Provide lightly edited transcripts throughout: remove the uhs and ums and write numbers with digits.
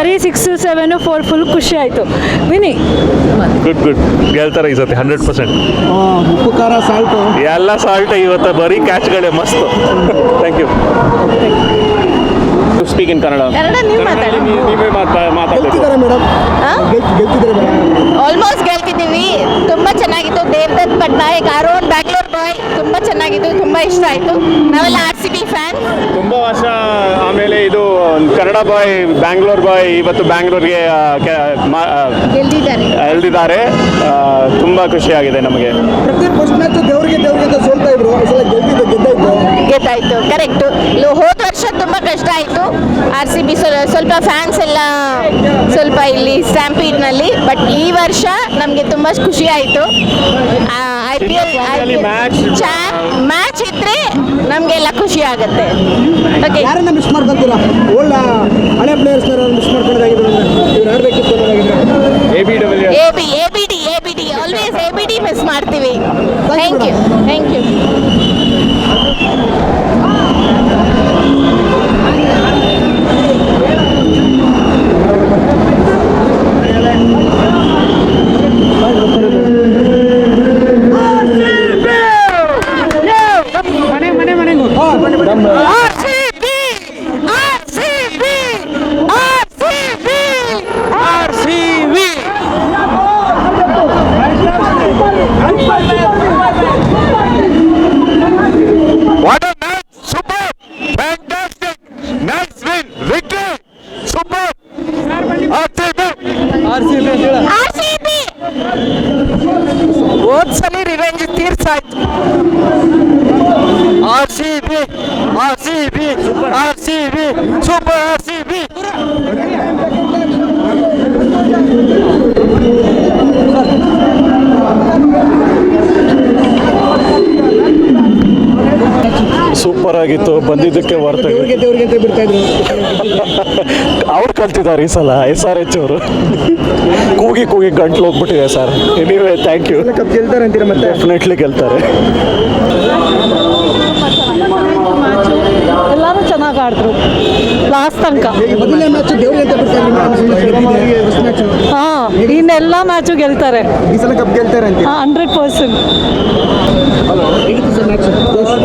3, 6, 7, 4 full ಖುಷಿ ಆಯಿತು. ವಿನಿ good ಗೆಲ್ತಾರೆ ಈ ಸತಿ 100%. ಉಪ್ಪು ಖಾರ ಸಾಲ್ಟು ಎಲ್ಲ ಸಾಲ್ಟ್ ಇವತ್ತು ಬರೀ ಕ್ಯಾಚ್ಗಳೇ ಮಸ್ತ್. Thank you. Speak in Kannada. ನೀವು ಮಾತಾಡಿ. ನೀವೇ ಮಾತಾಡ್ತೀರಾ ಮೇಡಮ್? ಗೆಲ್ತಿದ್ದಾರೆ ಮೇಡಮ್. ಆಲ್ಮೋಸ್ಟ್ ಗೆಲ್ತಿದ್ದೀವಿ. ತುಂಬ ಚೆನ್ನಾಗಿತ್ತು. ದೇವದತ್ ಪಟ್ನಾಯಕ್, ಅರೋನ್, ಬ್ಯಾಂಗ್ಳೂರ್ ಬಾಯ್ ತುಂಬ ಚೆನ್ನಾಗಿತ್ತು. ತುಂಬ ಇಷ್ಟ ಆಯಿತು. ನಾವೆಲ್ಲ RCB ಫ್ಯಾನ್. ತುಂಬ ವರ್ಷ ಆಮೇಲೆ ಇದು ಕನ್ನಡ ಬಾಯ್, ಬ್ಯಾಂಗ್ಳೂರ್ ಬಾಯ್ ಇವತ್ತು ಬ್ಯಾಂಗ್ಳೂರ್ಗೆ ಗೆಲ್ದಿದ್ದಾರೆ. ತುಂಬ ಖುಷಿಯಾಗಿದೆ ನಮಗೆ. ಪ್ರತಿ ಫಸ್ಟ್ ಮ್ಯಾಚ್ ದೇವ್ರಿಗೆ ಅಂತ ಸೋಲ್ತಾ ಇದ್ರು, ಈ ಸಲ ಗೆದ್ದಾಯ್ತು. ಕರೆಕ್ಟು. ಹೋದ ವರ್ಷ ತುಂಬ ಕಷ್ಟ ಆಯಿತು. RCB ಸ್ವಲ್ಪ ಫ್ಯಾನ್ಸ್ ಎಲ್ಲ ಸ್ವಲ್ಪ ಇಲ್ಲಿ ಸ್ಟ್ಯಾಂಪೀಡ್ನಲ್ಲಿ. ಬಟ್ ಈ ವರ್ಷ ನಮಗೆ ತುಂಬ ಖುಷಿ ಆಯಿತು. IPL ಮ್ಯಾಚ್ ಇದ್ರೆ ನಮಗೆಲ್ಲ ಖುಷಿ ಆಗುತ್ತೆ. ಓಕೆ, ಯಾರನ್ನ ಮಿಸ್ ಮಾಡ್ಕೊತೀರಾ? ಒಳ್ಳ ಹಳೆ ಪ್ಲೇಯರ್ಸ್ ಮಿಸ್ ಮಾಡ್ಕೊಳ್ಳೋದಾಗಿದ್ರು ಇವ್ರು ಆಡಬೇಕಿತ್ತು ಅನ್ನೋದಾಗಿದ್ರೆ ABD ಆಲ್ವೇಸ್ ABD ಮಿಸ್ ಮಾಡ್ತೀವಿ. Thank you. What a match! Super! Fantastic! Nice win! Victory! Super! RCB! ಹೋದ್ಸಲಿ ರಿವೆಂಜ್ ತೀರ್ಸಾಯ್ತು. RCB! Super RCB! ಸೂಪರ್ ಆಗಿತ್ತು. ಬಂದಿದ್ದಕ್ಕೆ ವರ್ತ. ದೇವ್ರಿಗೆ ಅಂತ ಬಿಡ್ತಾ ಇದ್ರು. ಅವ್ರು ಕಲ್ತಿದ್ದಾರೆ ಈ ಸಲ SRH ಅವರು. ಕೂಗಿ ಗಂಟ್ಲು ಹೋಗ್ಬಿಟ್ಟಿದೆ sir. Anyway thank you. Cup ಗೆಲ್ತಾರೆ ಅಂತೀರಾ? ಮತ್ತೆ ಡೆಫಿನೆಟ್ಲಿ ಗೆಲ್ತಾರೆ. ಎಲ್ಲರೂ ಚೆನ್ನಾಗಿ ಆಡಿದ್ರು ಲಾಸ್ಟ್ ತನಕ. ಮೊದಲನೇ ಮ್ಯಾಚ್ ದೇವ್ರಿಗೆ ಅಂತ ಬಿಡ್ತಾರೆ. ಹಾಂ, ಇನ್ನೆಲ್ಲ ಮ್ಯಾಚು ಗೆಲ್ತಾರೆ. ಈ ಸಲ ಕಪ್ ಗೆಲ್ತಾರೆ ಅಂತ 100%.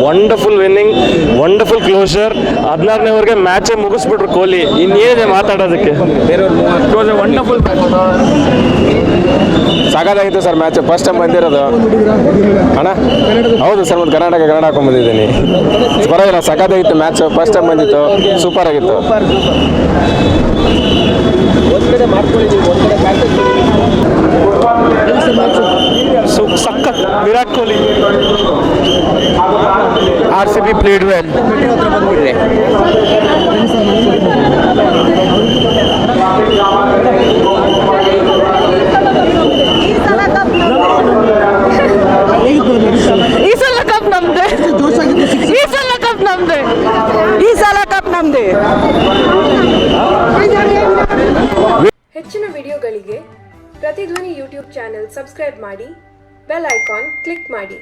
Wonderful winning, wonderful closer. 16ನೇವರೆಗೆ ಮ್ಯಾಚೇ ಮುಗಿಸ್ಬಿಟ್ರು ಕೊಹ್ಲಿ. ಇನ್ನೇನಿದೆ ಮಾತಾಡೋದಕ್ಕೆ? ವಂಡರ್ಫುಲ್ ಸಾಕಾಗಿತ್ತು ಸರ್ ಮ್ಯಾಚ್. ಫಸ್ಟ್ ಟೈಮ್ ಬಂದಿರೋದು ಅಣ್ಣ. ಹೌದು ಸರ್, ಒಂದು ಕರ್ನಾಟಕ ಹಾಕೊಂಡು ಬಂದಿದ್ದೀನಿ. ಪರವಾಗಿಲ್ಲ, ಸಾಕಾಗಿತ್ತು ಮ್ಯಾಚ್. ಫಸ್ಟ್ ಟೈಮ್ ಬಂದಿತ್ತು, ಸೂಪರ್ ಆಗಿತ್ತು. ಸಖತ್ Virat Kohli. RCB played well. ಈ ಸಲ ಕಪ್ ನಮ್ದೆ. ಹೆಚ್ಚಿನ ವಿಡಿಯೋಗಳಿಗೆ ಪ್ರತಿಧ್ವನಿ ಯೂಟ್ಯೂಬ್ ಚಾನೆಲ್ ಸಬ್ಸ್ಕ್ರೈಬ್ ಮಾಡಿ, ಬೆಲ್ ಐಕಾನ್ ಕ್ಲಿಕ್ ಮಾಡಿ.